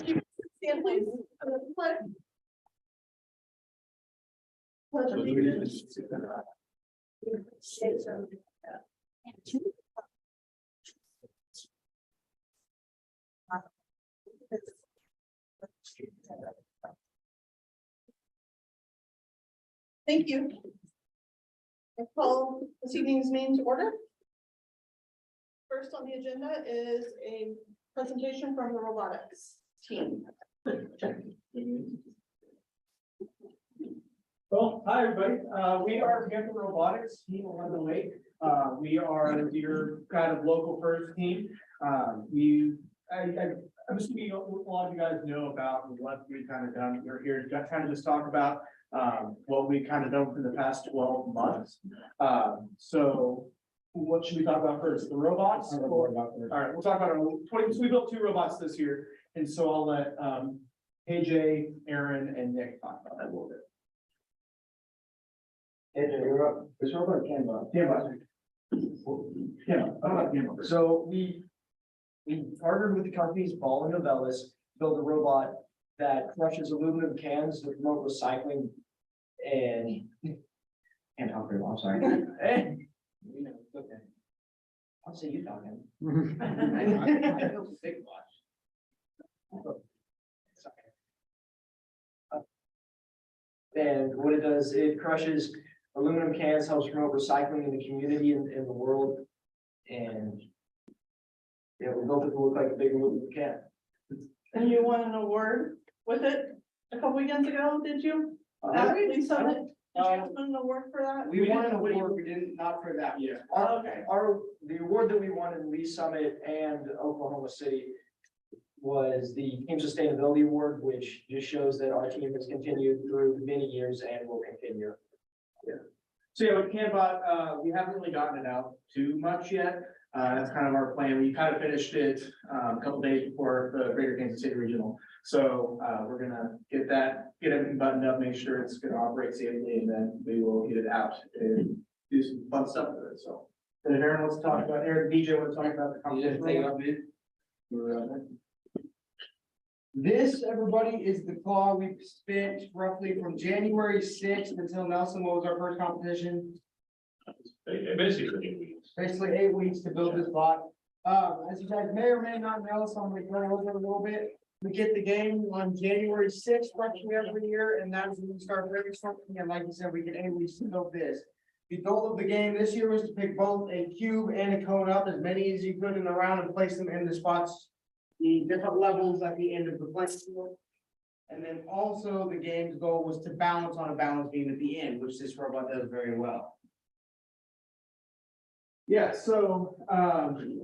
Stand, please. Pledge. Pledge allegiance to the United States of America. Thank you. I call this evening's meeting to order. First on the agenda is a presentation from the robotics team. Well, hi, everybody. We are Panther Robotics, Team 11 Lake. We are your kind of local first team. I'm assuming a lot of you guys know about what we kind of done. We're here to kind of just talk about what we kind of done for the past 12 months. So what should we talk about first? The robots? All right, we'll talk about our 20. So we built 2 robots this year, and so I'll let AJ, Aaron, and Nick talk about that a little bit. AJ, you're up. It's robot Canva. So we partnered with the companies Ball and Novellus to build a robot that crushes aluminum cans to promote recycling and talk very well, I'm sorry. Hey, you know, it's okay. I'll see you talking. I feel sick watch. And what it does, it crushes aluminum cans, helps promote recycling in the community and in the world. And yeah, we built it to look like a big aluminum can. And you won an award with it a couple weekends ago, did you? Lee Summit, did you win an award for that? We won an award, we didn't, not for that. Yeah. Okay. The award that we won in Lee Summit and Oklahoma City was the Team Sustainability Award, which just shows that our team has continued through many years and will continue. So yeah, with Canva, we haven't really gotten it out too much yet. That's kind of our plan. We kind of finished it a couple days before the Greater Kansas City Regional. So we're gonna get everything buttoned up, make sure it's gonna operate safely, and then we will get it out and do some fun stuff with it. So then if Aaron wants to talk about, Aaron, DJ wants to talk about the competition. This, everybody, is the claw we've spent roughly from January 6th until Nelson. What was our first competition? Basically 8 weeks to build this bot. As you guys may or may not know, so I'm gonna go over it a little bit. We get the game on January 6th, roughly every year, and that's when we start really something. And like you said, we get 8 weeks to build this. The goal of the game this year was to pick both a cube and a cone up, as many as you could in the round, and place them in the spots, the different levels at the end of the playing field. And then also the game's goal was to balance on a balance beam at the end, which this robot does very well. Yeah, so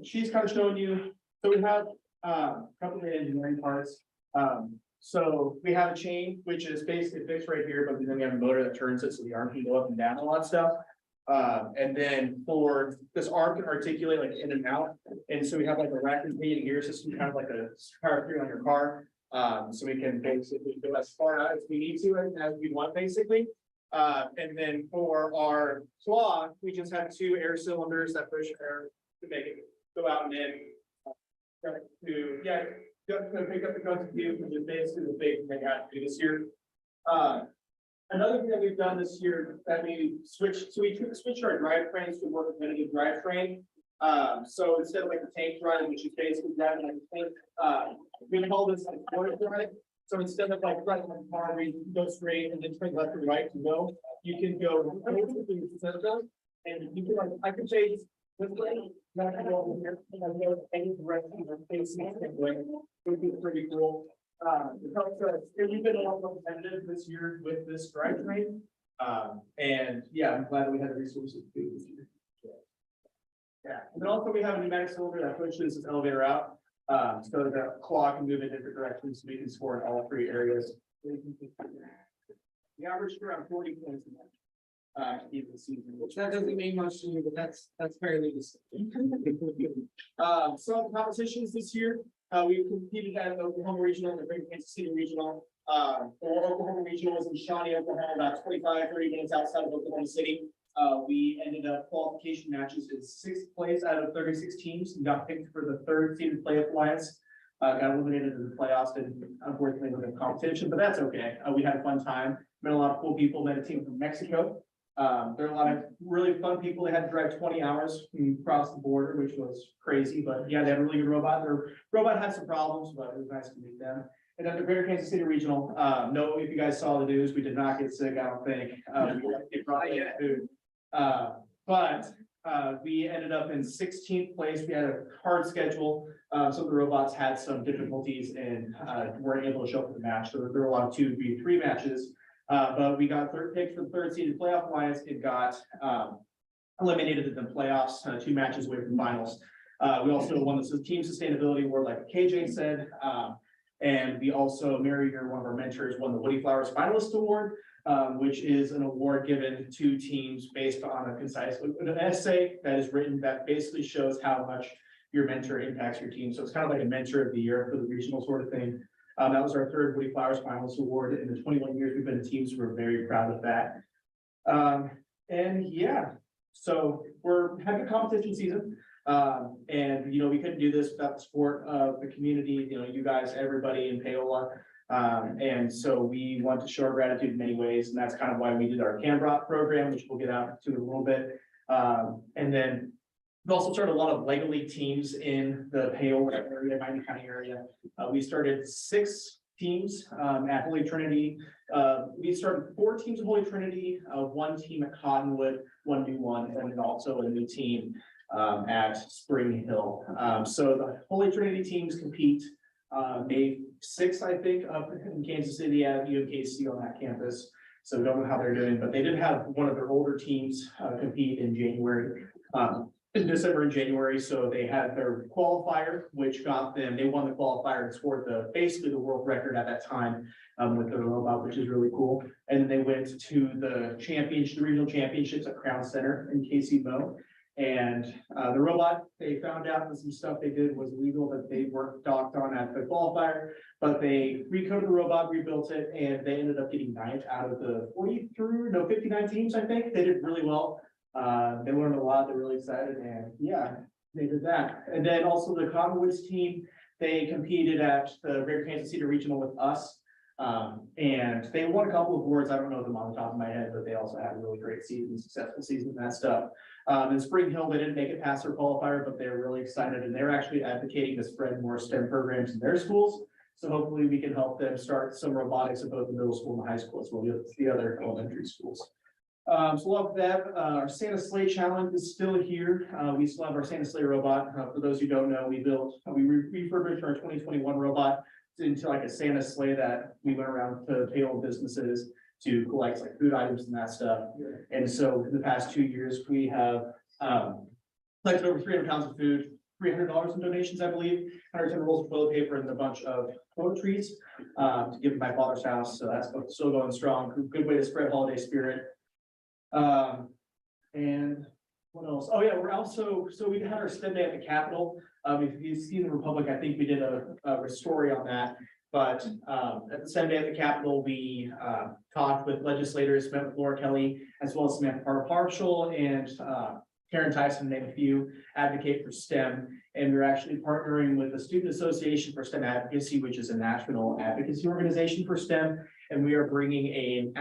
she's kind of showing you, so we have a couple of engineering parts. So we have a chain, which is basically fixed right here, but then we have a motor that turns it so the arm can go up and down a lot of stuff. And then for this arm can articulate like in and out. And so we have like a rack and gear system, kind of like a power steering on your car. So we can basically go as far out as we need to and as we want, basically. And then for our claw, we just have 2 air cylinders that push air to make it go out and in. Just to pick up the cones of view, which is basically the big thing I had to do this year. Another thing that we've done this year that we switched our drivetrains to a more competitive drivetrain. So instead of like the tank drive, which is basically driving like a tank, we call this like quarter drive. So instead of like driving like a car where you go straight and then turn left and right to go, you can go and you can like I can change this way. Not to go over here, and I know any direction you're facing it would be pretty cool. It helps us. We've been a lot more competitive this year with this drivetrain. And yeah, I'm glad we had the resources to do this year. Yeah, and then also we have a pneumatic cylinder that pushes this elevator out. So the claw can move in different directions, so we can score in all 3 areas. We averaged around 40 points in that. Even the season, which That doesn't mean much to you, but that's fairly distinct. So competitions this year, we competed at the Oklahoma Regional and the Greater Kansas City Regional. For Oklahoma Regional was in Shawnee, Oklahoma, about 25-30 minutes outside of Oklahoma City. We ended up qualification matches in 6th place out of 36 teams and got picked for the 3rd seeded playoff alliance. got eliminated in the playoffs and unfortunately with the competition, but that's okay. We had a fun time, met a lot of cool people, met a team from Mexico. There are a lot of really fun people. They had to drive 20 hours across the border, which was crazy, but yeah, they had a really good robot. Their robot had some problems, but it was nice to meet them. And then the Greater Kansas City Regional, no, if you guys saw the news, we did not get sick, I don't think. We brought in food. But we ended up in 16th place. We had a hard schedule. Some of the robots had some difficulties and weren't able to show up for the match. So there were a lot of 2v3 matches. But we got third pick for the third seeded playoff alliance. It got eliminated in the playoffs, 2 matches away from finals. We also won the team sustainability award, like KJ said. And we also, Mary, you're one of our mentors, won the Woody Flowers Finalist Award, which is an award given to teams based on a concise, an essay that is written that basically shows how much your mentor impacts your team. So it's kind of like a mentor of the year for the regional sort of thing. That was our third Woody Flowers Finalist Award. In the 21 years we've been in teams, we're very proud of that. And yeah, so we're having a competition season. And you know, we couldn't do this without the support of the community, you know, you guys, everybody in Paola. And so we want to show our gratitude in many ways, and that's kind of why we did our Canbrot program, which we'll get out to in a little bit. And then we've also started a lot of Lego League teams in the Paola area, Miami County area. We started 6 teams at Holy Trinity. We started 4 teams at Holy Trinity, 1 team at Cottonwood, 1 new one, and then also a new team at Spring Hill. So the Holy Trinity teams compete May 6th, I think, up in Kansas City at UMKC on that campus. So we don't know how they're doing, but they did have one of their older teams compete in January, in December and January. So they had their qualifier, which got them, they won the qualifier and scored basically the world record at that time with the robot, which is really cool. And then they went to the regional championships at Crown Center in KC Mo. And the robot, they found out that some stuff they did was illegal that they weren't docked on at the qualifier, but they recoded the robot, rebuilt it, and they ended up getting 9th out of the 59 teams, I think. They did really well. They learned a lot, they're really excited, and yeah, they did that. And then also the Cottonwoods team, they competed at the Greater Kansas City Regional with us. And they won a couple of awards. I don't know them on the top of my head, but they also had a really great season, successful season, and that stuff. In Spring Hill, they didn't make it past their qualifier, but they're really excited, and they're actually advocating to spread more STEM programs in their schools. So hopefully we can help them start some robotics at both the middle school and the high school as well as the other elementary schools. So along with that, our Santa Sleigh Challenge is still here. We still have our Santa Sleigh robot. For those who don't know, we refurbished our 2021 robot into like a Santa sleigh that we went around to Paola businesses to collect like food items and that stuff. And so in the past 2 years, we have collected over 300 pounds of food, $300 in donations, I believe, 110 rolls of toilet paper and a bunch of toiletries to give to my father's house. So that's still going strong. Good way to spread holiday spirit. And what else? Oh yeah, we're also, so we had our STEM day at the Capitol. If you've seen the Republic, I think we did a story on that. But at the STEM day at the Capitol, we talked with legislators, met with Laura Kelly, as well as Samantha Parshall and Karen Tyson, name a few, advocate for STEM. And we're actually partnering with the Student Association for STEM Advocacy, which is a national advocacy organization for STEM. And we are bringing an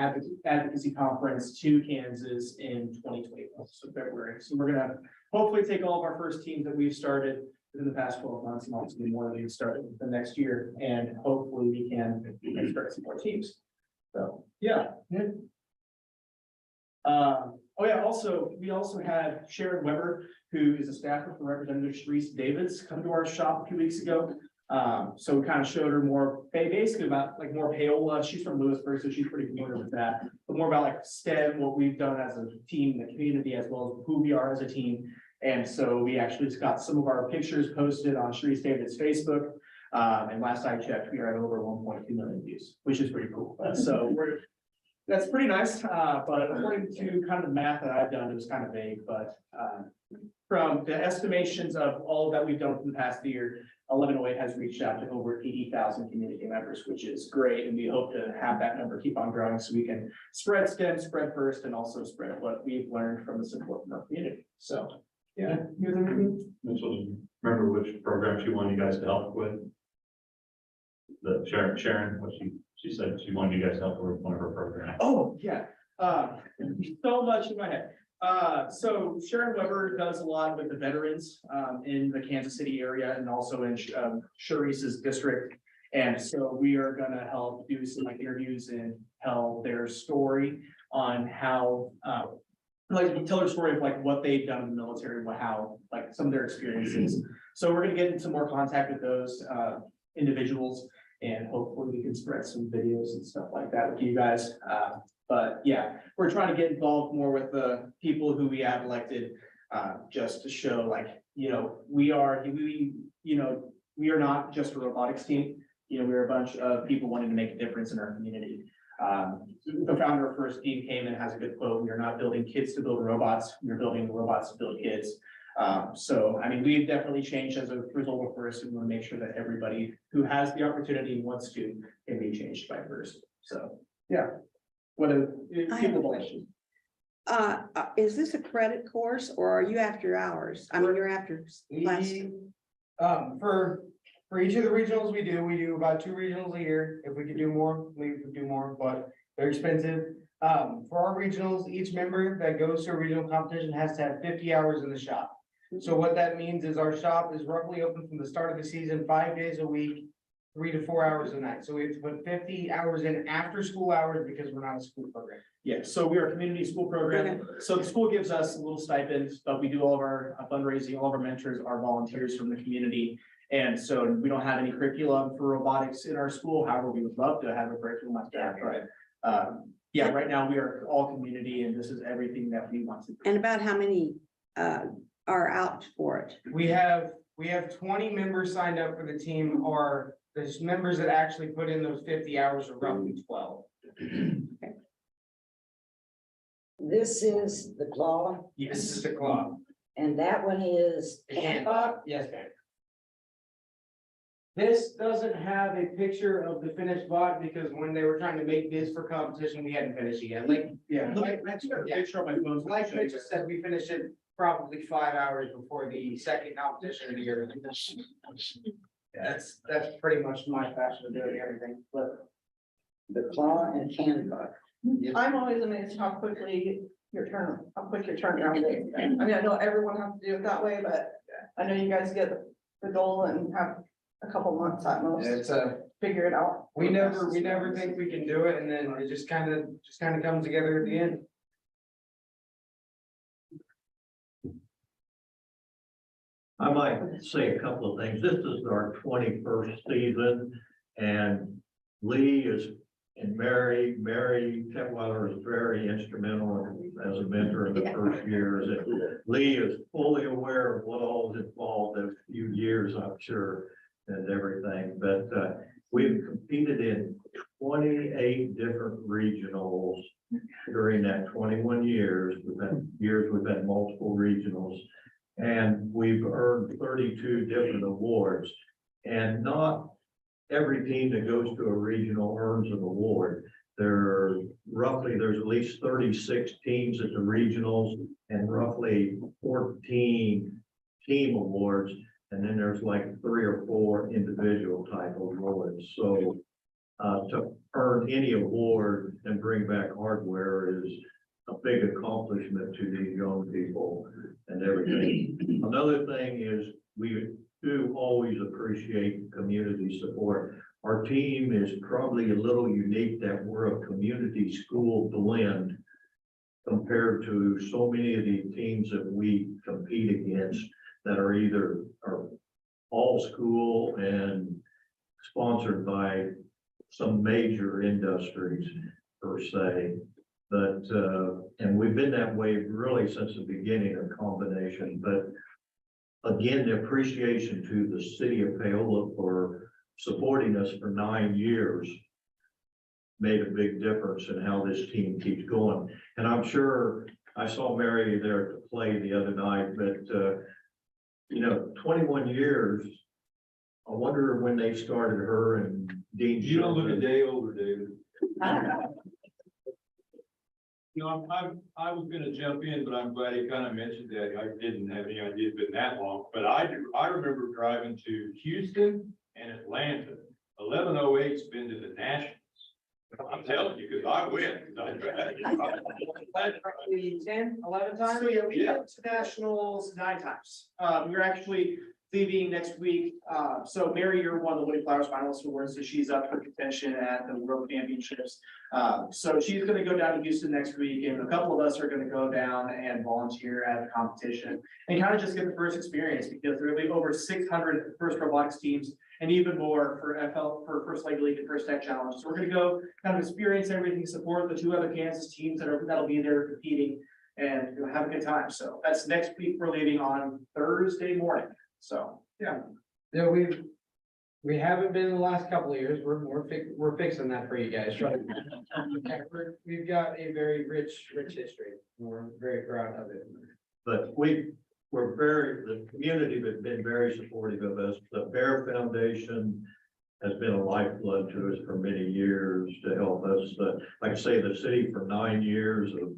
advocacy conference to Kansas in 2021, so February. So we're gonna hopefully take all of our first teams that we've started in the past 12 months and also more that we've started the next year. And hopefully we can start some more teams. So, yeah. Oh yeah, we also had Sharon Weber, who is a staffer for Representative Sharice Davids, come to our shop a few weeks ago. So we kind of showed her more basically about like more Paola. She's from Lewisburg, so she's pretty familiar with that, but more about like STEM, what we've done as a team, the community, as well as who we are as a team. And so we actually just got some of our pictures posted on Sharice Davids' Facebook. And last I checked, we are at over 1.2 million views, which is pretty cool. So that's pretty nice. But according to kind of the math that I've done, it was kind of vague, but from the estimations of all that we've done in the past year, 1108 has reached out to over 80,000 community members, which is great. And we hope to have that number keep on growing so we can spread STEM, spread first, and also spread what we've learned from the support from our community. So, yeah. Mitchell, do you remember which programs you want you guys to help with? the Sharon, what she said, she wanted you guys to help her with one of her programs. Oh, yeah, so much in my head. So Sharon Weber does a lot with the veterans, in the Kansas City area and also in, Sharice's district. And so we are gonna help do some like interviews and tell their story on how, like tell their story of like what they've done in the military, how, like some of their experiences. So we're gonna get into more contact with those, individuals. And hopefully we can spread some videos and stuff like that with you guys. But yeah, we're trying to get involved more with the people who we have elected, just to show like, we are not just a robotics team. We're a bunch of people wanting to make a difference in our community. The founder of First Team came and has a good quote: "We are not building kids to build robots, we're building robots to build kids." So, I mean, we've definitely changed as a result of First, and we want to make sure that everybody who has the opportunity and wants to can be changed by First. So, yeah. What a I have a people question. Is this a credit course or are you after hours? I mean, you're after class. For each of the regionals we do about 2 regionals a year. If we could do more, we would do more, but they're expensive. For our regionals, each member that goes to a regional competition has to have 50 hours in the shop. So what that means is our shop is roughly open from the start of the season, 5 days a week, 3 to 4 hours a night. So we have to put 50 hours in after school hours because we're not a school program. Yeah, so we are a community school program. So the school gives us a little stipend, but we do all of our fundraising, all of our mentors are volunteers from the community. And so we don't have any curriculum for robotics in our school. However, we would love to have a curriculum like that, but yeah, right now we are all community and this is everything that we want to do. And about how many are out for it? We have 20 members signed up for the team, or the members that actually put in those 50 hours are roughly 12. This is the claw, This is the club. and that one is. Yes, ma'am. This doesn't have a picture of the finished bot because when they were trying to make this for competition, we hadn't finished it yet. Like, Yeah. Like, I just got a picture on my phone. like Mitch said, we finished it probably 5 hours before the second competition of the year. That's pretty much my passion of doing everything, but. The claw and Canva. I'm always amazed how quick your turnaround is. I mean, I know everyone has to do it that way, but I know you guys get the goal and have a couple months at most It's to figure it out. we never think we can do it, and then it just kind of comes together at the end. I might say a couple of things. This is our 21st season and Lee is, and Mary Tetweiler is very instrumental as a mentor in the first years. And Lee is fully aware of what all is involved in a few years, I'm sure, and everything. But we've competed in 28 different regionals during that 21 years. We've had multiple regionals. And we've earned 32 different awards. And not every team that goes to a regional earns an award. There's at least 36 teams at the regionals and roughly 14 team awards. And then there's like 3 or 4 individual type awards. So to earn any award and bring back hardware is a big accomplishment to these young people and everything. Another thing is we do always appreciate community support. Our team is probably a little unique that we're a community school blend compared to so many of the teams that we compete against that are either all school and sponsored by some major industries per se. But, and we've been that way really since the beginning of combination, but again, the appreciation to the city of Paola for supporting us for 9 years made a big difference in how this team keeps going. And I'm sure I saw Mary there to play the other night, but, 21 years, I wonder when they started her and Dean. You don't look a day older, David. I was gonna jump in, but I'm glad he kind of mentioned that. I didn't have any idea it's been that long, but I remember driving to Houston and Atlanta 1108's been to the Nationals. I'm telling you, because I win. The 10, 11 times? So yeah, we went to nationals 9 times. We're actually leaving next week. So Mary, you're one of the Woody Flowers finalists awards, so she's up for contention at the World Championships. So she's gonna go down to Houston next week, and a couple of us are gonna go down and volunteer at the competition and kind of just get the first experience, because there will be over 600 FIRST robotics teams and even more for for First Lady League and First Tech Challenge. So we're gonna go kind of experience everything, support the 2 other Kansas teams that'll be there competing, and have a good time. So that's next week. We're leaving on Thursday morning. So, yeah. Yeah, we haven't been in the last couple of years. We're fixing that for you guys. Trust me. We've got a very rich history. We're very proud of it. But the community has been very supportive of us. The Bear Foundation has been a lifeblood to us for many years to help us. Like I say, the city for 9 years of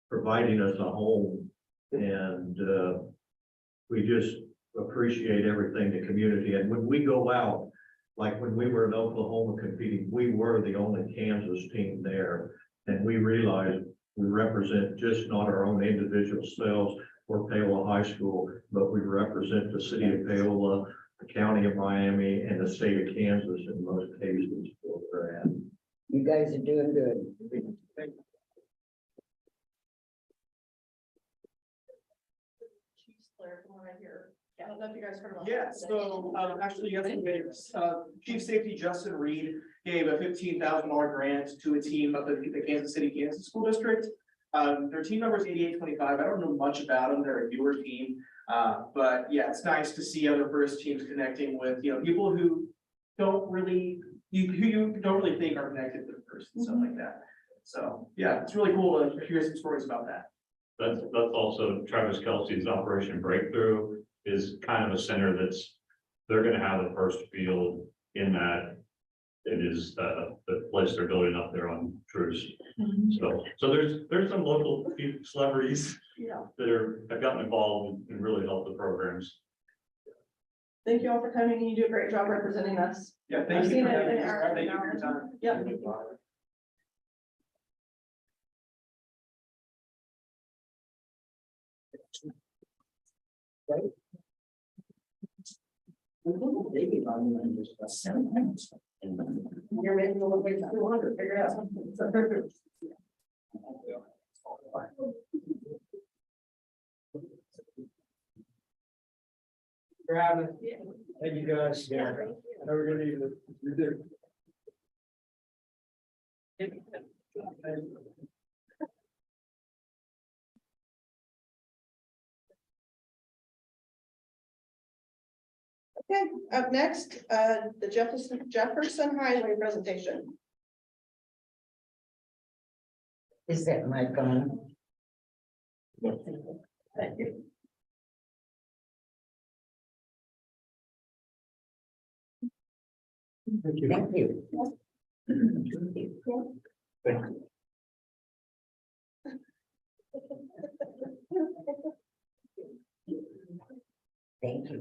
providing us a home. And we just appreciate everything, the community. And when we go out, like when we were in Oklahoma competing, we were the only Kansas team there. And we realized we represent just not our own individual selves or Paola High School, but we represent the city of Paola, the county of Miami, and the state of Kansas in most cases where we're at. You guys are doing good. Chief's Claire, from what I hear. I don't know if you guys heard about. Yeah, that. so actually yesterday, Chief Safety Justin Reed gave a $15,000 grant to a team of the Kansas City, Kansas School District. Their team number is 8825. I don't know much about them. They're a newer team. But yeah, it's nice to see other first teams connecting with, people who don't really, who you don't really think are connected to the first and stuff like that. So yeah, it's really cool to hear some stories about that. That's also Travis Kelsey's Operation Breakthrough is kind of a center they're gonna have the first field in that. It is the place they're building up there on Truce. So there's some local celebrities Yeah, that have gotten involved and really helped the programs. thank you all for coming, and you do a great job representing us. Yeah, I've thank you seen for it having in us. our- Thank you for your time. Yeah. You're making a little bit 200, figure it out. For having it. Thank you guys. Yeah. Have a good evening. You too. Okay, up next, the Jefferson Highway presentation. Is that mic on? Thank you. Thank you. Thank you.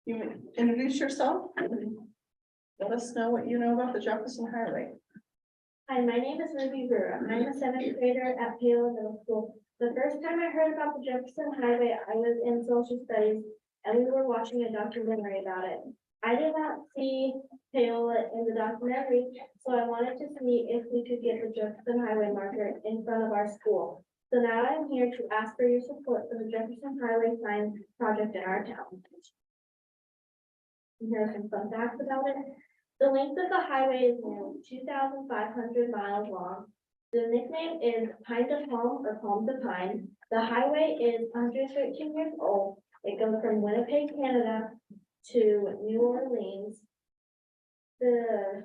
You introduce yourself. Let us know what you know about the Jefferson Highway. Hi, my name is Ruby Brewer. I'm a 7th grader at Paola Middle School. The first time I heard about the Jefferson Highway, I was in social studies and we were watching a documentary about it. I did not see Paola in the documentary, so I wanted to see if we could get the Jefferson Highway marker in front of our school. So now I'm here to ask for your support for the Jefferson Highway sign project in our town. And here are some fun facts about it. The length of the highway is nearly 2,500 miles long. The nickname is Pine to Palm or Palm to Pine. The highway is 113 years old. It goes from Winnipeg, Canada to New Orleans. The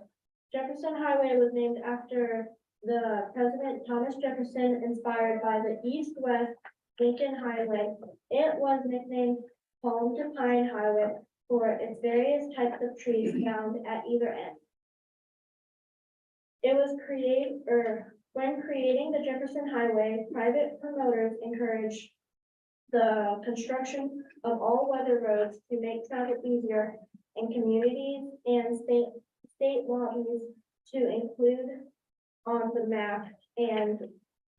Jefferson Highway was named after the President Thomas Jefferson, inspired by the East-West Lincoln Highway. It was nicknamed Palm to Pine Highway for its various types of trees found at either end. It was when creating the Jefferson Highway, private promoters encouraged the construction of all-weather roads to make travel easier in communities and state lobbies to include on the map and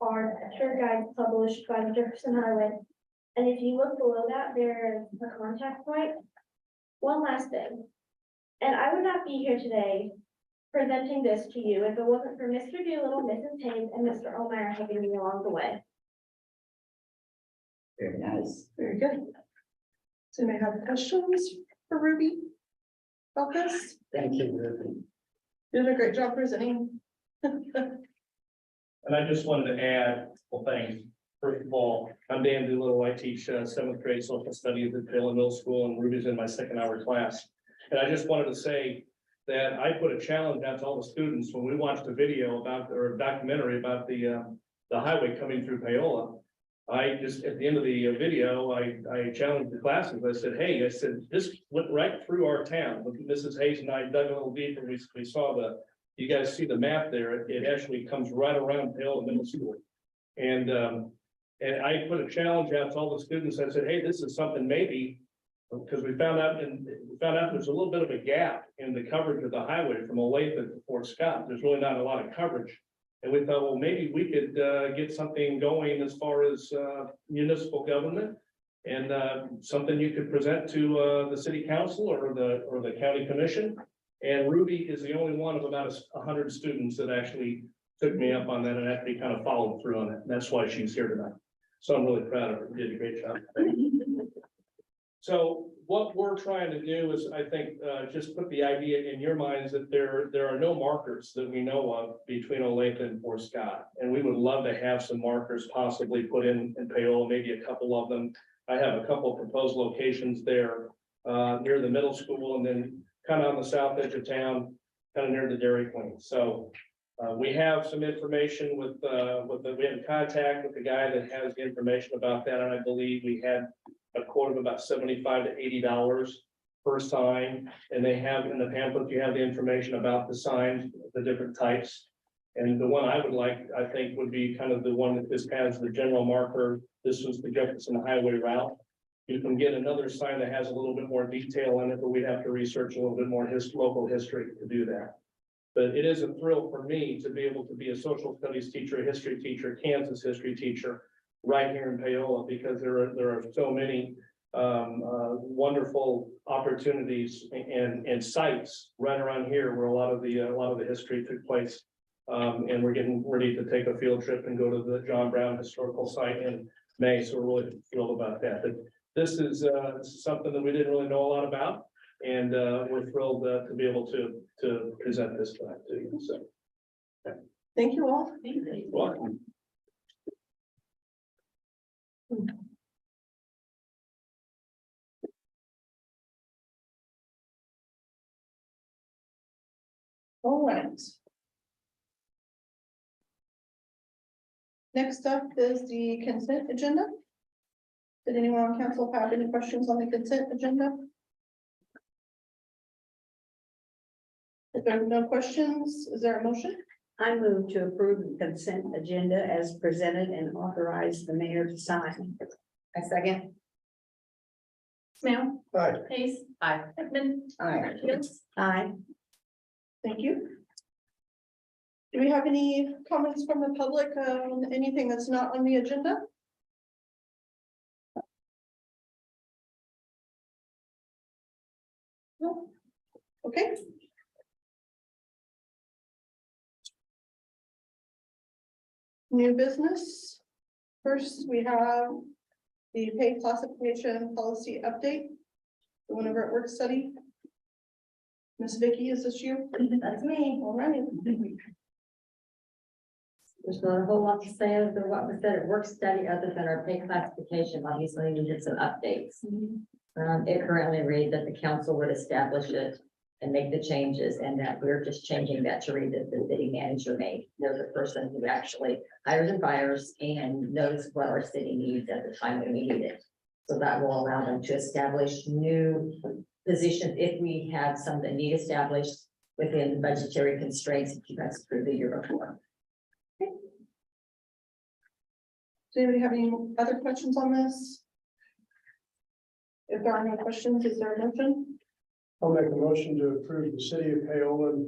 are tour guides published by the Jefferson Highway. And if you look below that, there's a contact point. One last thing, and I would not be here today presenting this to you if it wasn't for Mr. Doolittle, Mrs. Hayes, and Mr. Omeyer helping me along the way. Very nice. Very good. So you may have questions for Ruby about this. Thank you, Ruby. You did a great job presenting. And I just wanted to add, well, things. First of all, I'm Dan Doolittle. I teach seventh grade social studies at Taylor Middle School, and Ruby's in my second hour class. And I just wanted to say that I put a challenge out to all the students when we watched a video about, or a documentary about the highway coming through Paola. I just, at the end of the video, I challenged the classes. I said, hey, I said, this went right through our town. Mrs. Hayes and I dug a little deeper. We saw you guys see the map there. It actually comes right around Paola Middle School. And I put a challenge out to all the students. I said, hey, this is something maybe, because we found out there's a little bit of a gap in the coverage of the highway from Olathe to Fort Scott. There's really not a lot of coverage. And we thought, well, maybe we could get something going as far as municipal government and something you could present to the city council or the county commission. And Ruby is the only one of about 100 students that actually took me up on that and actually kind of followed through on it. And that's why she's here tonight. So I'm really proud of her. You did a great job. So what we're trying to do is, I think, just put the idea in your minds that there are no markers that we know of between Olathe and Fort Scott. And we would love to have some markers possibly put in Paola, maybe a couple of them. I have a couple of proposed locations there near the middle school and then kind of on the south edge of town, kind of near the Dairy Queen. So we have some information we had contact with the guy that has the information about that. And I believe we had a quote of about $75 to $80 per sign. And they have in the pamphlet, you have the information about the signs, the different types. And the one I would like, I think, would be kind of the one that just has the general marker. This was the Jefferson Highway route. You can get another sign that has a little bit more detail in it, but we'd have to research a little bit more local history to do that. But it is a thrill for me to be able to be a social studies teacher, a history teacher, Kansas history teacher, right here in Paola, because there are so many wonderful opportunities and sites right around here where a lot of the history took place. And we're getting ready to take a field trip and go to the John Brown Historical Site in May, so we're really thrilled about that. But this is something that we didn't really know a lot about, and we're thrilled to be able to present this to you. So, Thank you all. welcome. All right. Next up is the consent agenda. Did anyone on council have any questions on the consent agenda? If there are no questions, is there a motion? I move to approve the consent agenda as presented and authorize the mayor to sign. I second. Smale. Aye. Pace. Aye. Hickman. Aye. Fields. Aye. Thank you. Do we have any comments from the public on anything that's not on the agenda? No. Okay. New business. First, we have the pay classification policy update. The one over at work study. Miss Vicky, is this you? That's me. All right. There's not a whole lot to say other what was said at work study other than our pay classification. Obviously, we did some updates. It currently reads that the council would establish it and make the changes, and that we're just changing that to read that the city manager made. They're the person who actually hires and fires and knows what our city needs at the time when we need it. So that will allow them to establish new positions if we have some that need established within budgetary constraints that you guys approved the year before. Does anybody have any other questions on this? If there are no questions, is there a motion? I'll make a motion to approve the city of Payola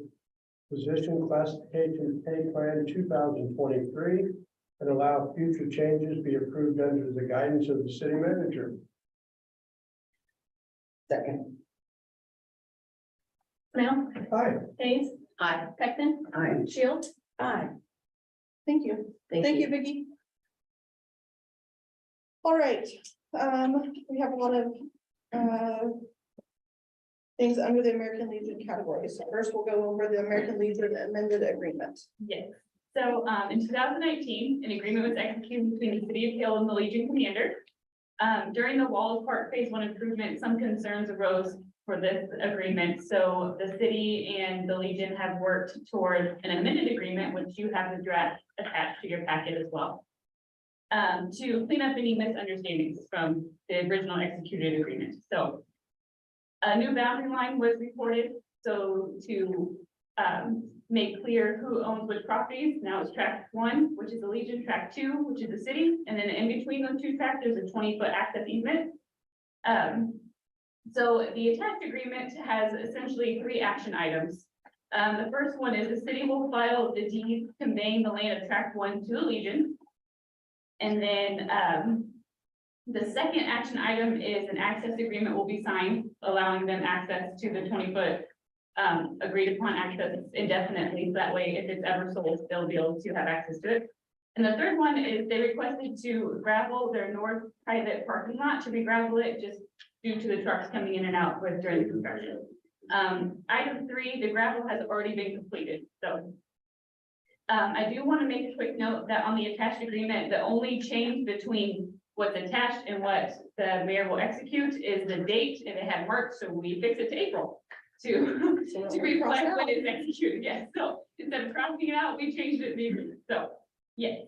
position classification pay plan 2023 and allow future changes be approved under the guidance of the city manager. Second. Snail, Aye. Hayes, Aye. Peckman, Aye. Shields. Aye. Thank you. Thank Thank you. you, Vicky. All right, we have a lot of, things under the American Legion categories. First, we'll go over the American Legion amended agreement. Yes, so in 2019, an agreement was executed between the city of Hill and the Legion commander. During the Wallace Park Phase 1 improvement, some concerns arose for this agreement. So the city and the Legion have worked towards an amended agreement, which you have the draft attached to your packet as well. To clean up any misunderstandings from the original executed agreement. So a new boundary line was reported, so to make clear who owns which properties. Now it's tract 1, which is the Legion, tract 2, which is the city, and then in between those two tracts, there's a 20-foot access easement. So the attached agreement has essentially 3 action items. The first one is the city will file the deed conveying the land of tract 1 to the Legion. And then the second action item is an access agreement will be signed, allowing them access to the 20-foot agreed upon access indefinitely. So that way, if it's ever sold, they'll be able to have access to it. And the third one is they requested to gravel their north private parking lot to re-gravel it just due to the trucks coming in and out with during the construction. Item 3, the gravel has already been completed, so. I do want to make a quick note that on the attached agreement, the only change between what's attached and what the mayor will execute is the date, and it had March, so we fixed it to April to reflect when it's executed, yes. So instead of crossing it out, we changed it to the agreement, so, yes.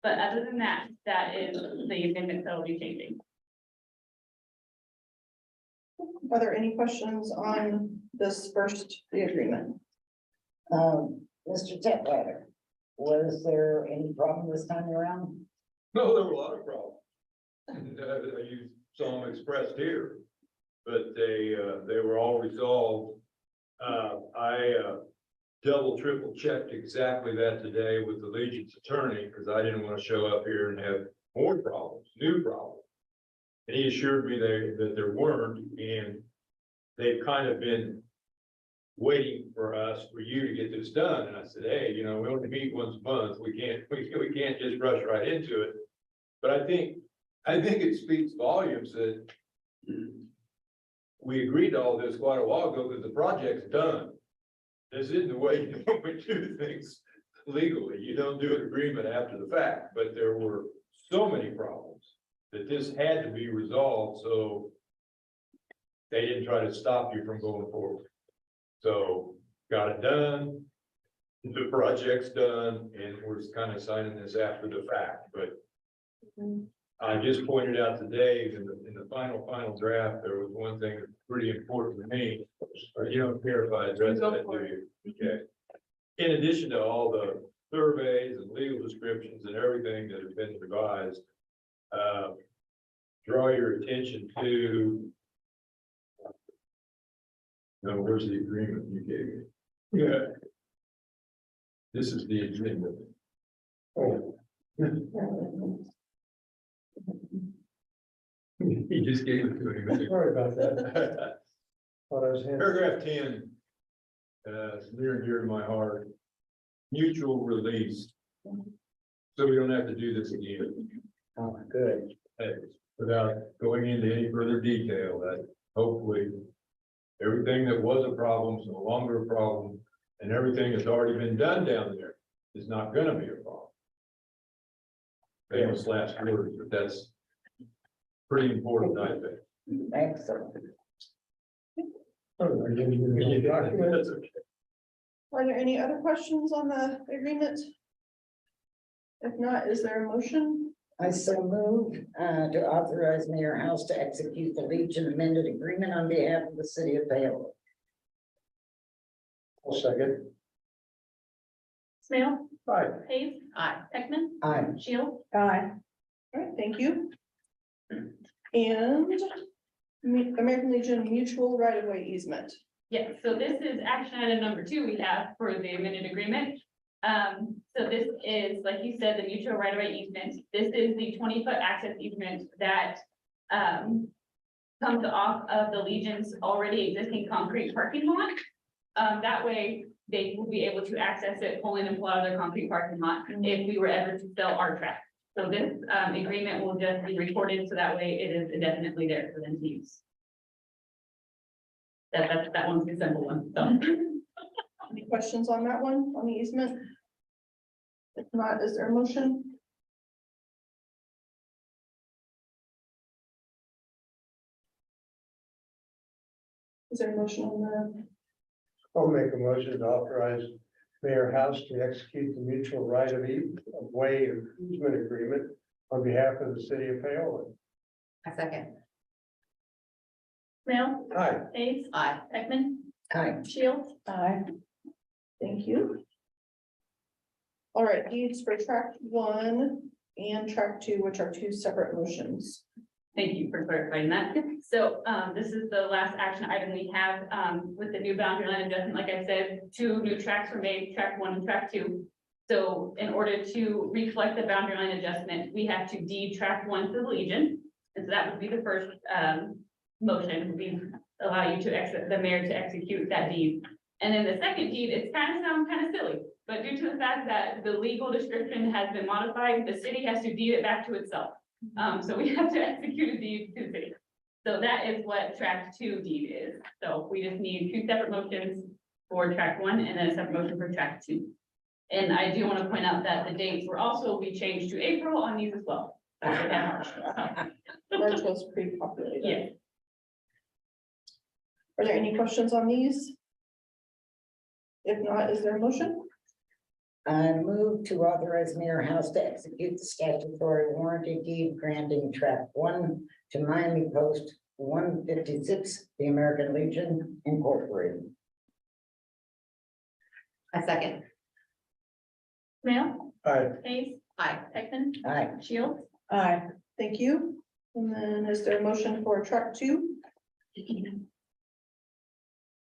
But other than that, that is the amendment that will be changing. Are there any questions on this first, the agreement? Mr. Tetweiler, was there any problem this time around? No, there were a lot of problems. You saw them expressed here, but they were all resolved. I double, triple checked exactly that today with the Legion's attorney, because I didn't want to show up here and have more problems, new problems. And he assured me that there weren't, and they've kind of been waiting for us, for you to get this done. And I said, hey, you know, we only meet once a month. We can't just rush right into it. But I think it speaks volumes that we agreed to all this quite a while ago because the project's done. This isn't the way you normally do things legally. You don't do an agreement after the fact, but there were so many problems that this had to be resolved, so they didn't try to stop you from going forward. So got it done, the project's done, and we're kind of signing this after the fact, but I just pointed out today in the final draft, there was one thing that's pretty important to me. Or you don't care if I address that, do you? Okay. In addition to all the surveys and legal descriptions and everything that has been revised, draw your attention to. No, where's the agreement you gave me? Yeah. This is the agreement. Oh. He just gave it to me. Sorry about that. Thought I was handing- Paragraph 10. It's near and dear to my heart. Mutual release. So we don't have to do this again. Oh, good. Without going into any further detail, that hopefully everything that was a problem is no longer a problem, and everything that's already been done down there is not gonna be a problem. Famous last words, but that's pretty important, I think. Excellent. Oh, are you giving me the document? That's okay. Are there any other questions on the agreement? If not, is there a motion? I so move to authorize Mayor House to execute the Legion amended agreement on behalf of the city of Payola. I'll second. Snail, Aye. Hayes. Aye. Peckman, Aye. Shield. Aye. All right, thank you. And American Legion mutual right-of-way easement. Yes, so this is action item number 2 we have for the amended agreement. So this is, like you said, the mutual right of way easement. This is the 20-foot access easement that comes off of the Legion's already existing concrete parking lot. That way they will be able to access it, pull in and pull out of their concrete parking lot if we were ever to sell our track. So this agreement will just be recorded, so that way it is indefinitely there for them to use. That one's the simple one, so. Any questions on that one, on the easement? If not, is there a motion? Is there a motion on the, I'll make a motion to authorize Mayor House to execute the mutual right of way easement agreement on behalf of the city of Paola. A second. Snail, Aye. Hayes. Aye. Peckman, Aye. Shield. aye. Thank you. All right, deeds for track 1 and track 2, which are 2 separate motions. Thank you for clarifying that. So, this is the last action item we have, with the new boundary line adjustment. Like I said, 2 new tracks were made, track 1 and track 2. So in order to reflect the boundary line adjustment, we have to deed track 1 to the Legion. And so that would be the first, motion, we allow you to exit, the mayor to execute that deed. And then the second deed, it's sounds kind of silly, but due to the fact that the legal description has been modified, the city has to deed it back to itself. So we have to execute a deed to the city. So that is what track 2 deed is. So we just need 2 separate motions for track 1 and then a separate motion for track 2. And I do want to point out that the dates will also be changed to April on these as well. March was pre-populated. Yeah. Are there any questions on these? If not, is there a motion? I move to authorize Mayor House to execute the statutory warranty deed granting track 1 to Miami Post 156, the American Legion Incorporated. A second. Snail, Aye. Hayes. Aye. Peckman, Aye. Shield. Aye. Thank you. And then is there a motion for track 2?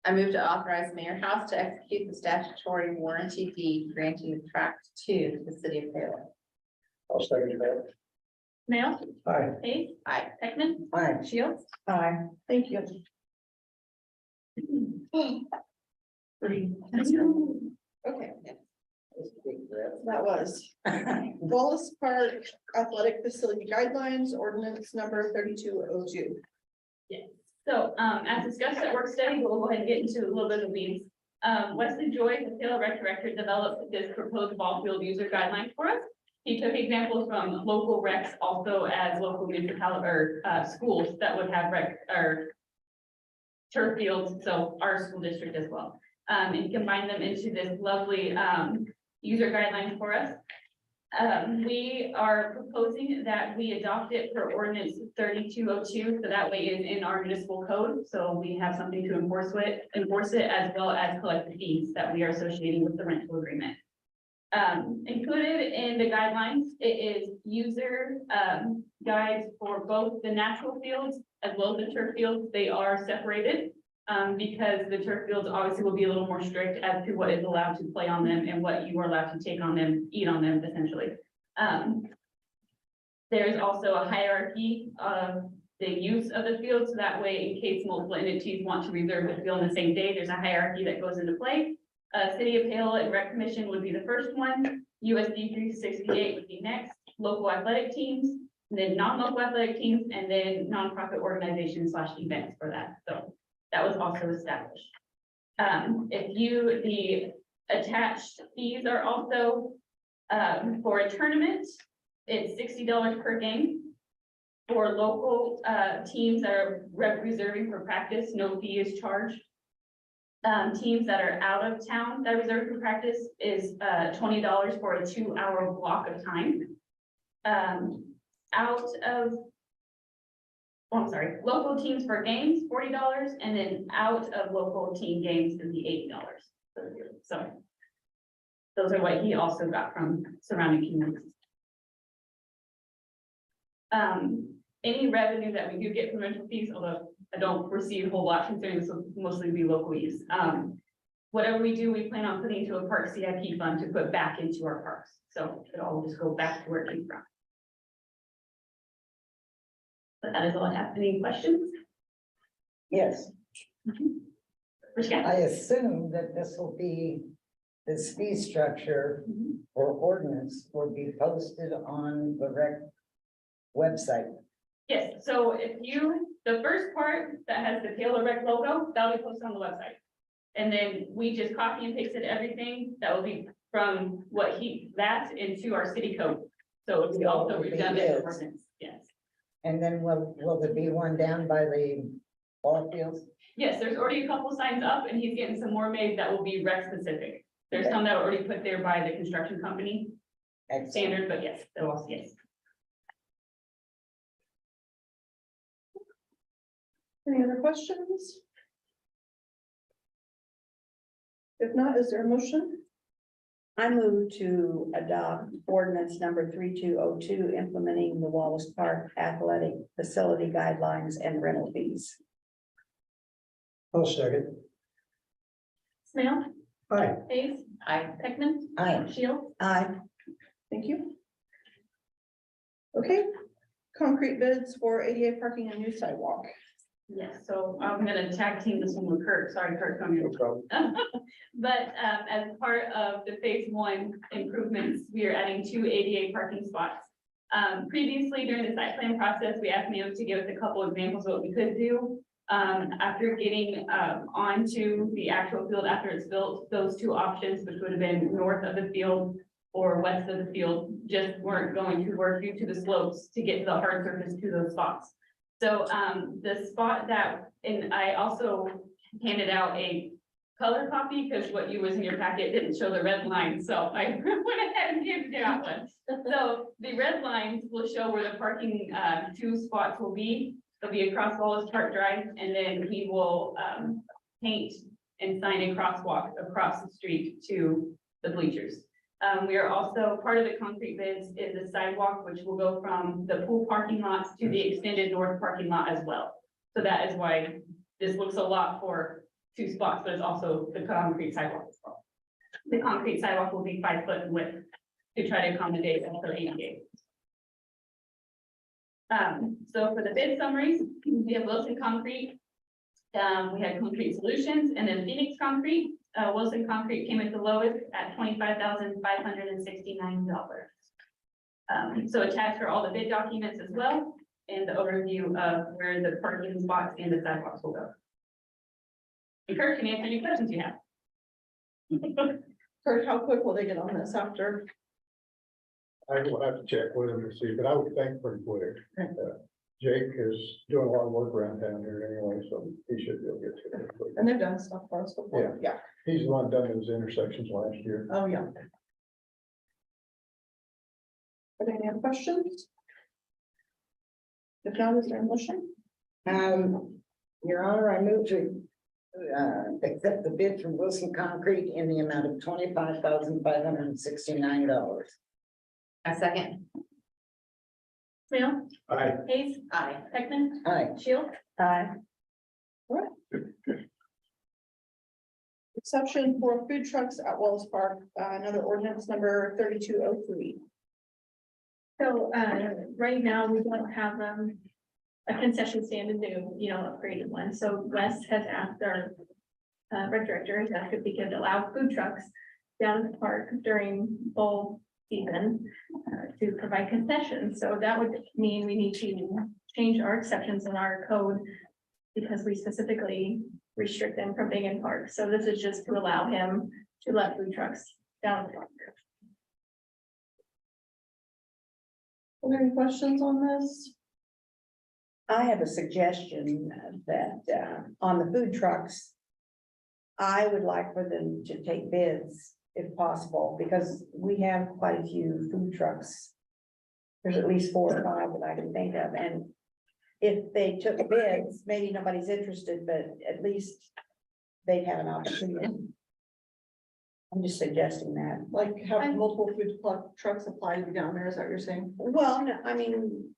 I move to authorize Mayor House to execute the statutory warranty deed granting track 2 to the city of Paola. I'll second that. Snail, Aye. Hayes. Aye. Peckman, Aye. Shield. Aye. Thank you. Pretty. Okay, that was Wallace Park Athletic Facility Guidelines, ordinance number 3202. So, as discussed at work study, we'll go ahead and get into a little bit of weeds. Wesley Joy, the Taylor Rec Director, developed this proposed ball field user guideline for us. He took examples from local recs, also as local municipality or schools that would have rec or turf fields, so our school district as well. And combined them into this lovely user guidelines for us. We are proposing that we adopt it for ordinance 3202, so that way it's in our municipal code, so we have something to enforce it, as well as collect the fees that we are associating with the rental agreement. Included in the guidelines, it is user guides for both the natural fields as well as the turf fields. They are separated. Because the turf fields obviously will be a little more strict as to what is allowed to play on them and what you are allowed to take on them, eat on them essentially. There's also a hierarchy of the use of the field, so that way in case multiple entities want to reserve the field on the same day, there's a hierarchy that goes into play. City of Paola and Rec Commission would be the first one, USD 368 would be next, local athletic teams, and then non-local athletic teams, and then nonprofit organizations / events for that, so. That was also established. The attached fees are also, for a tournament, it's $60 per game. For local, teams that are reserving for practice, no fee is charged. Teams that are out of town that are reserved for practice is, $20 for a 2-hour block of time. out of. Oh, I'm sorry, local teams for games, $40, and then out of local team games is the $80. So. Those are what he also got from surrounding communities. Any revenue that we do get from rental fees, although I don't foresee a whole lot considering this will mostly be local use. Whatever we do, we plan on putting into a park CIP fund to put back into our parks. So it all will just go back to where it came from. But that is all I have. Any questions? Yes, Which guy? I assume that this will be, this fee structure or ordinance will be posted on the rec website. Yes, so if you, the first part that has the Taylor Rec logo, that'll be posted on the website. And then we just copy and pasted everything that will be from what that's into our city code. So it'll be also redundant ordinance, yes. And then will there be one down by the ball fields? Yes, there's already a couple signs up and he's getting some more made that will be rec specific. There's some that are already put there by the construction company Excellent. standard, but yes, they'll also, yes. Any other questions? If not, is there a motion? I move to adopt ordinance number 3202, implementing the Wallace Park Athletic Facility Guidelines and rental fees. I'll second. Snail, Aye. Hayes, I, Peckman, Aye. Shields. Aye. Thank you. Okay, concrete bids for ADA parking and new sidewalk. Yes, so I'm gonna tag team this one with Kurt, sorry, Kurt, come here. But as part of the phase 1 improvements, we are adding 2 ADA parking spots. Previously during the site plan process, we asked Mayo to give us a couple examples of what we could do. After getting onto the actual field after it's built, those 2 options, which would have been north of the field or west of the field, just weren't going to work due to the slopes to get to the hard surface to those spots. So the spot that, and I also handed out a color copy because what you was in your packet didn't show the red line, so I went ahead and handed you out one. So the red lines will show where the parking 2 spots will be. They'll be across Wallace Park Drive, and then we will paint and sign a crosswalk across the street to the bleachers. We are also, part of the concrete bids is the sidewalk, which will go from the pool parking lots to the extended north parking lot as well. So that is why this looks a lot for 2 spots, but it's also the concrete sidewalk as well. The concrete sidewalk will be 5 foot in width to try to accommodate also ADA. So for the bid summaries, we have Wilson Concrete. We had Concrete Solutions and then Phoenix Concrete. Wilson Concrete came at the lowest at $25,569. So attached are all the bid documents as well, and the overview of where the parking spots and the sidewalks will go. And Kurt can answer any questions you have. Kurt, how quick will they get on this after? I will have to check with him to see, but I would think pretty quick. Jake is doing a lot of work around town here anyway, so he should be able to get to it quick. And they've done stuff for us before, yeah. He's the one done those intersections last year. Oh, yeah. Are there any other questions? If not, is there a motion? Your Honor, I move to accept the bid from Wilson Concrete in the amount of $25,569. a second. Snail, Aye. Hayes, I, Peckman, Aye. Shields. Aye. Exception for food trucks at Wallace Park, another ordinance number 3203. So, right now, we don't have, a concession stand, a new, upgraded one, so Wes has asked our rec director, he's asked if we could allow food trucks down at the park during bowl season to provide concessions, so that would mean we need to change our exceptions in our code because we specifically restrict them from being in parks, so this is just to allow him to let food trucks down at the park. Are there any questions on this? I have a suggestion that on the food trucks, I would like for them to take bids if possible, because we have quite a few food trucks There's at least 4 or 5 that I can think of, and if they took bids, maybe nobody's interested, but at least they'd have an opportunity. I'm just suggesting that. Like have multiple food trucks apply to be down there, is that what you're saying? Well, no, I mean,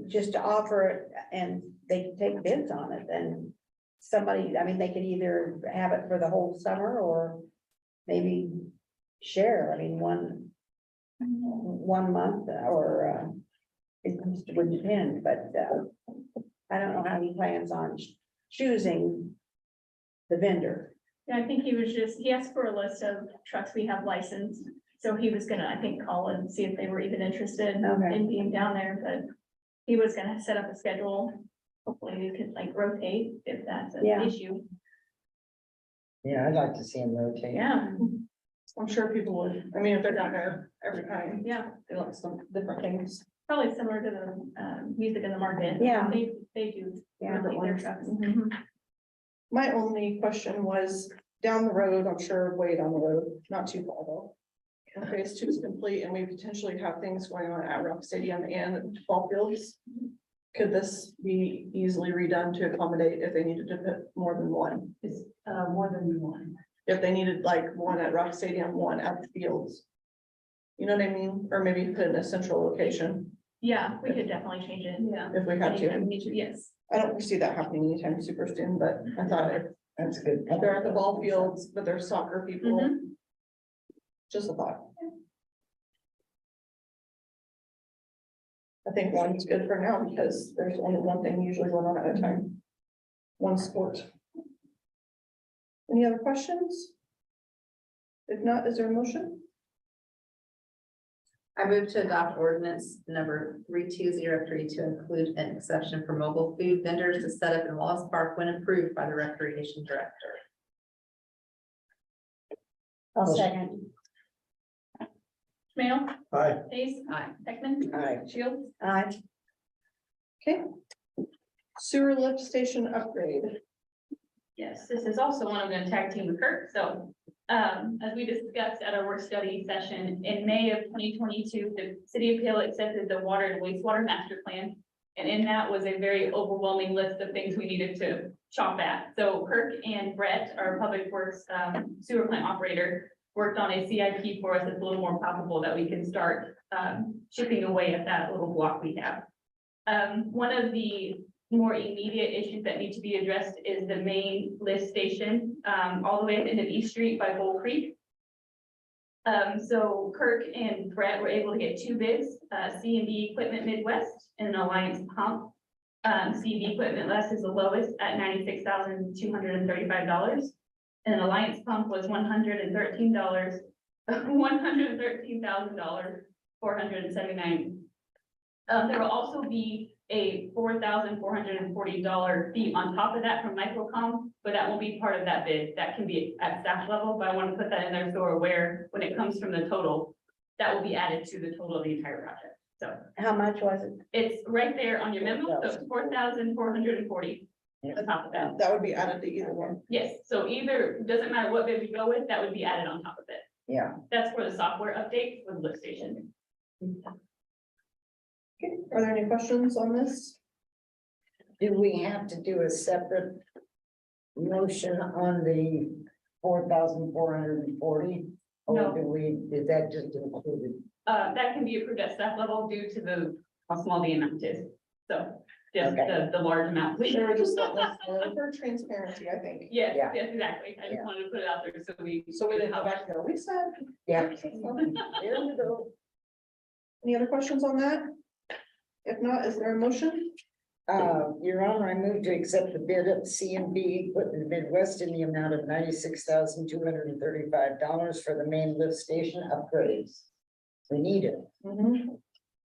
just to offer it and they can take bids on it, and somebody, I mean, they could either have it for the whole summer or maybe share, I mean, one month or, it just would depend, but, I don't know how he plans on choosing the vendor. Yeah, I think he asked for a list of trucks we have licensed, so he was gonna, I think, call and see if they were even interested Okay. in being down there, but he was gonna set up a schedule. Hopefully we could like rotate if that's an Yeah. issue. Yeah, I'd like to see him rotate. Yeah, I'm sure people would, I mean, if they're down there every time, yeah, they like some different things. probably similar to the music in the market. Yeah. They do. Yeah. rotate their trucks. My only question was, down the road, I'm sure way down the road, not too far though. When phase 2 is complete and we potentially have things going on at Rock Stadium and ball fields. Could this be easily redone to accommodate if they needed to put more than one? More than one. If they needed like one at Rock Stadium, one at the fields. You know what I mean? Or maybe put in a central location Yeah, we could definitely change it, yeah. if we had Anytime to. we need to, yes. I don't foresee that happening anytime super soon, but I thought if That's good. they're at the ball fields, but they're soccer people. Mhm. Just a thought. I think one's good for now because there's only one thing usually going on at a time. One sport. Any other questions? If not, is there a motion? I move to adopt ordinance number 32032 to include an exception for mobile food vendors to set up in Wallace Park when approved by the recreation director. I'll second. Mail, Aye. Hayes, Aye. Heckman, Aye. Shields. Aye. Okay. Sewer lift station upgrade. Yes, this is also one I'm gonna tag team with Kirk, so, as we discussed at our work study session, in May of 2022, the city of Palo accepted the water and wastewater master plan. And in that was a very overwhelming list of things we needed to chop at. So Kirk and Brett, our public works, sewer plant operator, worked on a CIP for us that's a little more palpable that we can start, chipping away at that little block we have. One of the more immediate issues that need to be addressed is the main lift station, all the way at the end of East Street by Bull Creek. So Kirk and Brett were able to get 2 bids, C&D Equipment Midwest and an Alliance Pump. C&D Equipment West is the lowest at $96,235. And Alliance Pump was $113,479. There will also be a $4,440 fee on top of that from Microcom, but that won't be part of that bid. That can be at staff level, but I want to put that in there so we're aware when it comes from the total, that will be added to the total of the entire project. So How much was it? it's right there on your memo, so it's $4,440 on top of that. That would be added to either one. Yes, so either, doesn't matter what bid we go with, that would be added on top of it. Yeah. That's for the software update for the lift station. Okay, are there any questions on this? Do we have to do a separate motion on the 4,440? No. Or do we, is that just included? That can be approved at staff level due to the, how small the amount is. So just Okay. the large amount. please. There were just for transparency, I think. Yes, Yeah. yes, exactly. I Yeah. just wanted to put it out there so we. So we didn't go back there. We said. Yeah. There we go. Any other questions on that? If not, is there a motion? Your Honor, I move to accept the bid of C&B Equipment Midwest in the amount of $96,235 for the main lift station upgrades. We need it.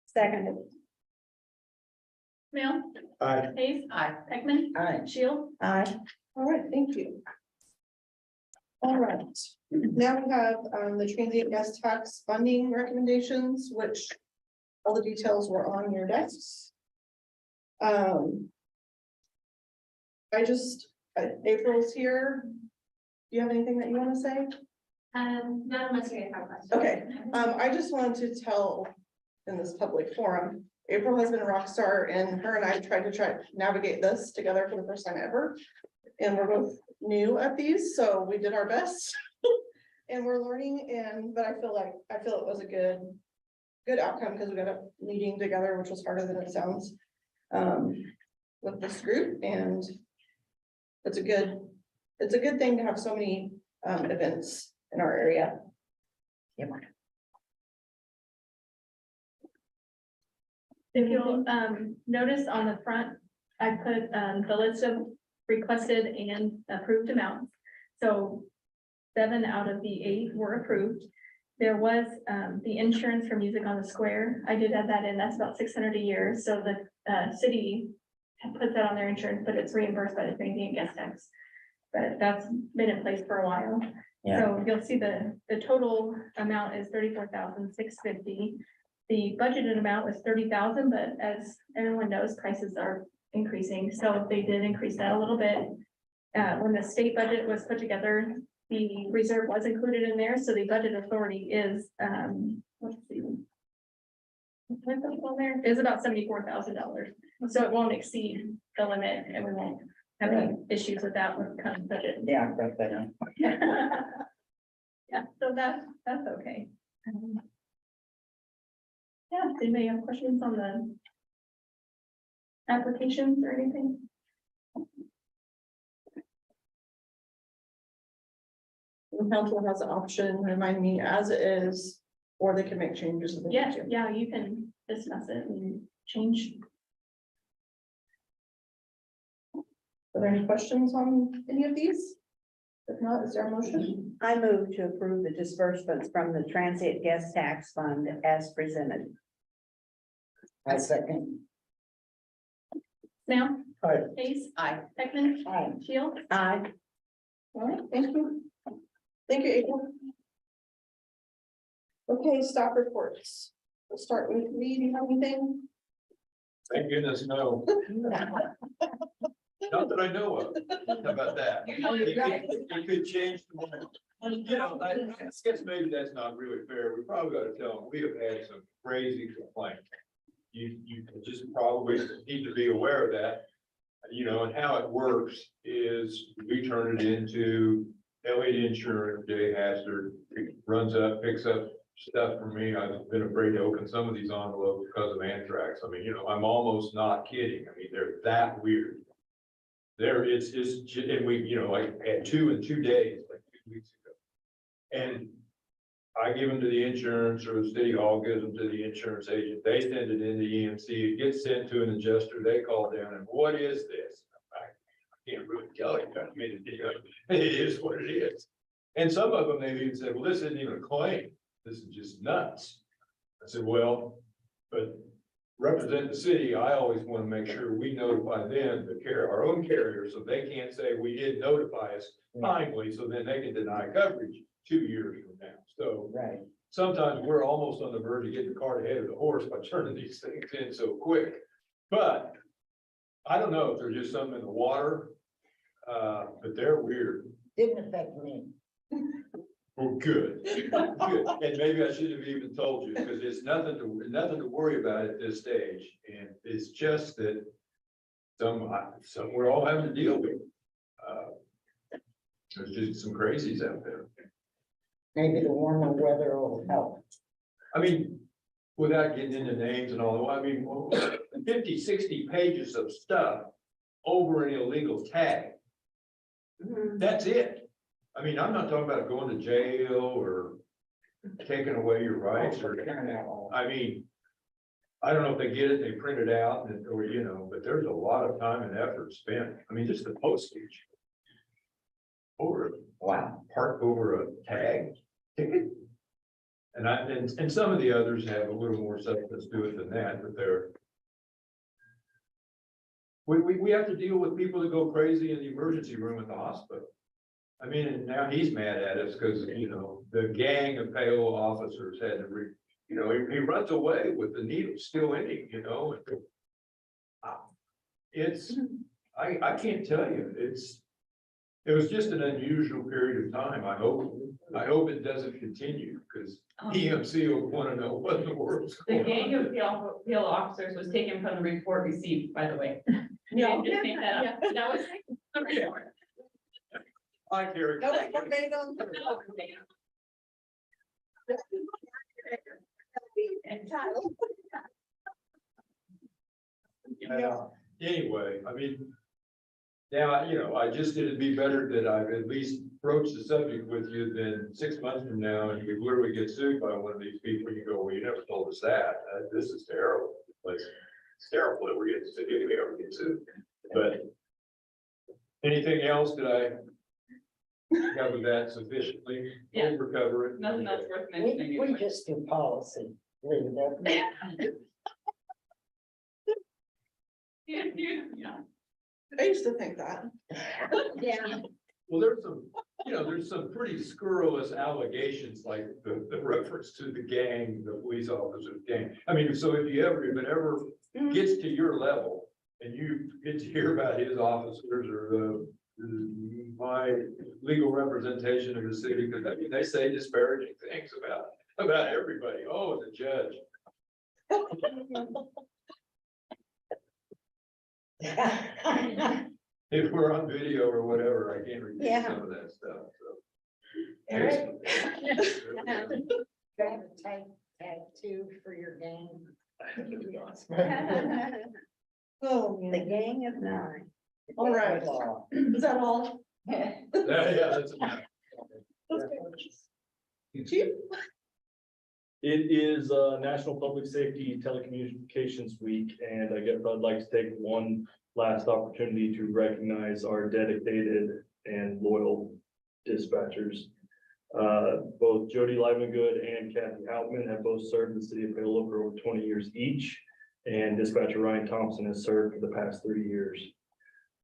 Seconded. Mail, Aye. Hayes, Aye. Heckman, Aye. Shield. Aye. All right, thank you. All right, now we have the transient guest tax funding recommendations, which all the details were on your desks. April's here. Do you have anything that you want to say? Not unless you have questions. Okay, I just wanted to tell in this public forum. April has been a rock star and her and I tried to navigate this together for the first time ever. And we're both new at these, so we did our best. And we're learning but I feel it was a good outcome because we got a meeting together, which was harder than it sounds. With this group, and it's a good thing to have so many events in our area. If you'll notice on the front, I put the list of requested and approved amounts. So 7 out of the 8 were approved. There was the insurance for Music on the Square. I did add that in. That's about $600 a year. So the city puts that on their insurance, but it's reimbursed by the transient guest tax. But that's been in place for a while. Yeah. So you'll see the total amount is $34,650. The budgeted amount was $30,000, but as everyone knows, prices are increasing. So they did increase that a little bit. When the state budget was put together, the reserve was included in there. So the budget authority is, let's see. What's on there? Is about $74,000. So it won't exceed the limit and we won't have any issues with that when it comes to budget. Yeah, I wrote that down. Yeah, so that's okay. Yeah, does anybody have questions on the applications or anything? The council has an option, remind me, as it is, or they can make changes. if they need to. Yeah, you can discuss it and change. Are there any questions on any of these? If not, is there a motion? I move to approve the disbursements from the Transient Guest Tax Fund as presented. I second. Now. Aye. Case. Aye. Peckman. Aye. Shields. Aye. All right, thank you. Thank you, April. Okay, staff reports. We'll start with Lee. Do you have anything? Thank goodness, no. Not that I know of. How about that? It could change tomorrow. You know, I guess maybe that's not really fair. We probably got to tell them, we have had some crazy complaints. You just probably need to be aware of that. You know, and how it works is we turn it into Elliott Insurance, Jay Haster, runs up, picks up stuff from me. I've been afraid to open some of these envelopes because of anthrax. I mean, you know, I'm almost not kidding. I mean, they're that weird. And we, you know, like had 2 in 2 days, like 2 weeks ago. And I give them to the insurance, or the city hall gives them to the insurance agent. They send it in the EMC, it gets sent to an adjuster. They call down and what is this? I can't really tell you. I mean, it is what it is. And some of them, they've even said, well, this isn't even a claim. This is just nuts. I said, well, but represent the city, I always want to make sure we notify them, our own carrier, so they can't say we didn't notify us timely, so then they can deny coverage 2 years from now. So Right. sometimes we're almost on the verge of getting the cart ahead of the horse by turning these things in so quick. But I don't know if there's just something in the water, but they're weird. Didn't affect me. Well, good. Good. And maybe I should have even told you, because it's nothing to worry about at this stage. And it's just that some we're all having to deal with. There's just some crazies out there. Maybe the warmer weather will help. I mean, without getting into names and all, I mean, 50, 60 pages of stuff over an illegal tag. That's it. I mean, I'm not talking about going to jail or taking away your rights or, I mean, I don't know if they get it, they print it out or, you know, but there's a lot of time and effort spent. I mean, just the postage. Part over a tag ticket. And some of the others have a little more substance to it than that, but we have to deal with people that go crazy in the emergency room at the hospital. I mean, and now he's mad at us because, you know, the gang of payroll officers had to you know, he runs away with the needle still in him, you know. It's, I can't tell you, It was just an unusual period of time. I hope it doesn't continue, because EMC will want to know what the world's The going gang on. of PL officers was taken from the report received, by the way. Yeah, just make that up. That was the report. I carry. No, verbatim. And title. Anyway, I mean, now, I just, it'd be better that I've at least broached the subject with you than 6 months from now, and we literally get sued by one of these people, you go, well, you never told us that, this is terrible. It's terrible that we're getting sued, if we ever get sued, but anything else, did I cover that sufficiently? Yeah. Recover it? Nothing else worth mentioning. We just do policy. Leave it up. Yeah. I used to think that. Yeah. Well, there's some pretty scurrilous allegations, like the reference to the gang, the police officers gang. I mean, so if it ever gets to your level and you get to hear about his officers or my legal representation of the city, because I mean, they say disparaging things about everybody. Oh, the judge. If we're on video or whatever, I can't repeat Yeah. some of that stuff, so. Eric? Grab a type tattoo for your game. Oh, The gang of nine. all right. Is that all? Yeah, that's. Chief? It is National Public Safety Telecommunications Week, and I guess I'd like to take one last opportunity to recognize our dedicated and loyal dispatchers. Both Jody Livengood and Kathy Houtman have both served the city of Paola for over 20 years each, and dispatcher Ryan Thompson has served for the past 3 years.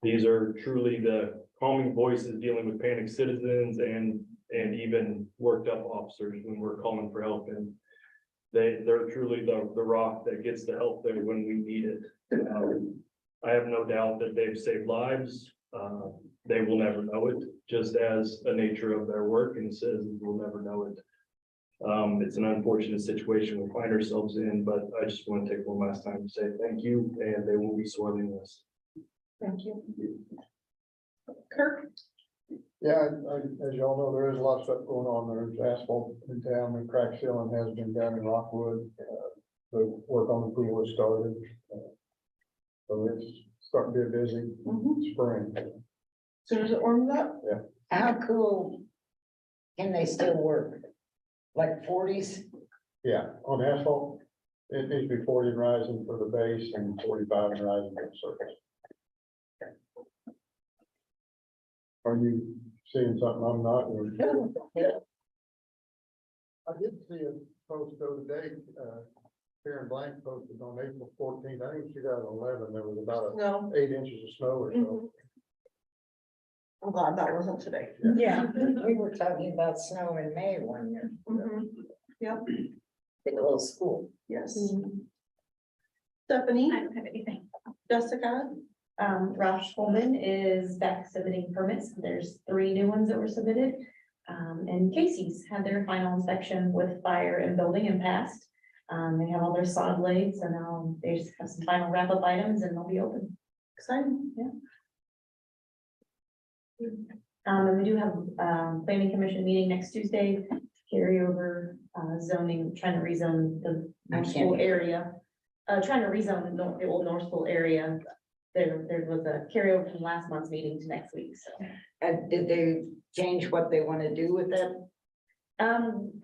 These are truly the calming voices dealing with panicked citizens and even worked up officers when we're calling for help, and they're truly the rock that gets the help there when we need it. I have no doubt that they've saved lives. They will never know it, just as the nature of their work, and citizens will never know it. It's an unfortunate situation we find ourselves in, but I just want to take one last time to say thank you, and they will be sorely missed. Thank you. Kirk? Yeah, as y'all know, there is a lot of stuff going on. There's asphalt in town, and crack sealing has been done in Rockwood. The work on the pool has started. So it's starting to be a busy spring. Soon as it warms up? How cool can they still work? Like 40s? Yeah, on asphalt, it needs to be 40 and rising for the base and 45 and rising for the surface. Are you seeing something I'm not? Or- I did see a post the other day, Karen Blank posted on April 14th, I think 2011, there was about No. 8 inches of snow or so. Mhm. I'm glad that wasn't today. Yeah, we were talking about snow in May one year, Yep, the little school. yes. Stephanie, I don't have anything. Jessica, Roush Coleman is back submitting permits. There's 3 new ones that were submitted. And Casey's had their final inspection with fire and building and passed. They have all their sod blades, and now they just have some final wrap up items and they'll be open. exciting. Yeah. And we do have, planning commission meeting next Tuesday, carry over, zoning, trying to rezone the North School area. Trying to rezone the old North School area. There was a carryover from last month's meeting to next week, so. And did they change what they want to do with that?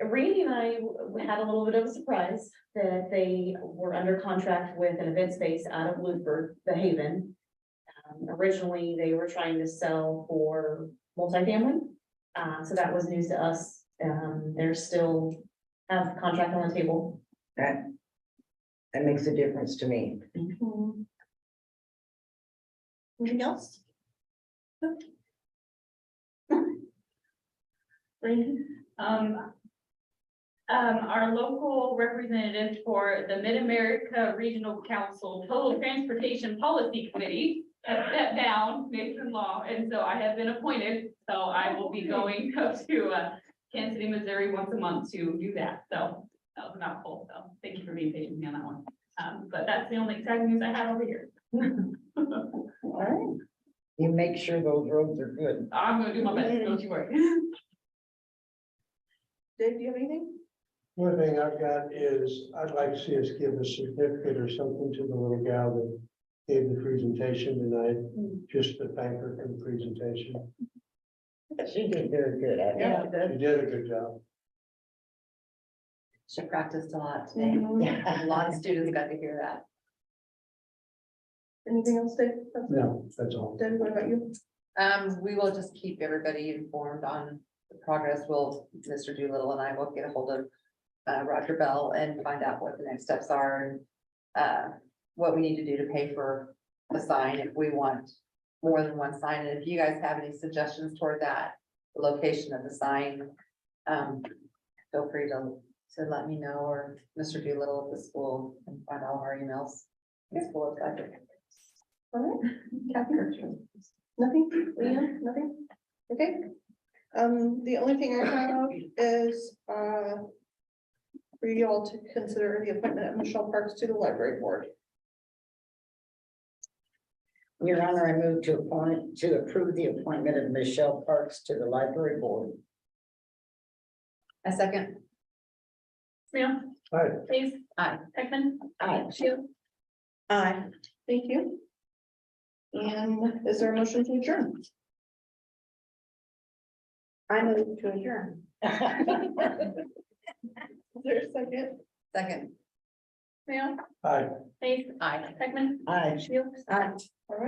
Randy and I had a little bit of a surprise that they were under contract with an event space out of Lewisburg, the Haven. Originally, they were trying to sell for multifamily, so that was news to us. They're still have the contract on the table. That makes a difference to me. Anything else? Randy? Our local representative for the Mid-America Regional Council Total Transportation Policy Committee step down Mason Law, and so I have been appointed, so I will be going up to, Kansas City, Missouri once a month to do that, so that was a mouthful, so thank you for being patient with me on that one. But that's the only exciting news I have over here. All right. You make sure those roads are good. I'm gonna do my best, don't you worry. Dave, do you have anything? One thing I've got is, I'd like to see us give a certificate or something to the little gal that gave the presentation tonight, just to thank her for the presentation. She did very good at it. Yeah. She did a good job. She practiced a lot today. Mhm. A lot of students got to hear that. Anything else, Dave? No, that's all. Dave, what about you? We will just keep everybody informed on the progress. Mr. Doolittle and I will get a hold of Roger Bell and find out what the next steps are and what we need to do to pay for the sign if we want more than one sign. And if you guys have any suggestions toward that, the location of the sign, feel free to let me know, or Mr. Doolittle at the school and find all our emails. It's full of that. All right, Kathy? Nothing? Leanne? Nothing? Okay. The only thing I have is, for you all to consider the appointment of Michelle Parks to the library board. Your Honor, I move to approve the appointment of Michelle Parks to the library board. A second. Smith, Hi. Case, Aye. Peckman, Aye. Shields. Aye. Thank you. And is there a motion to adjourn? I move to adjourn. Is there a second? Second. Smith, Hi. Case, Aye. Peckman, Aye. Shields. Aye. All right.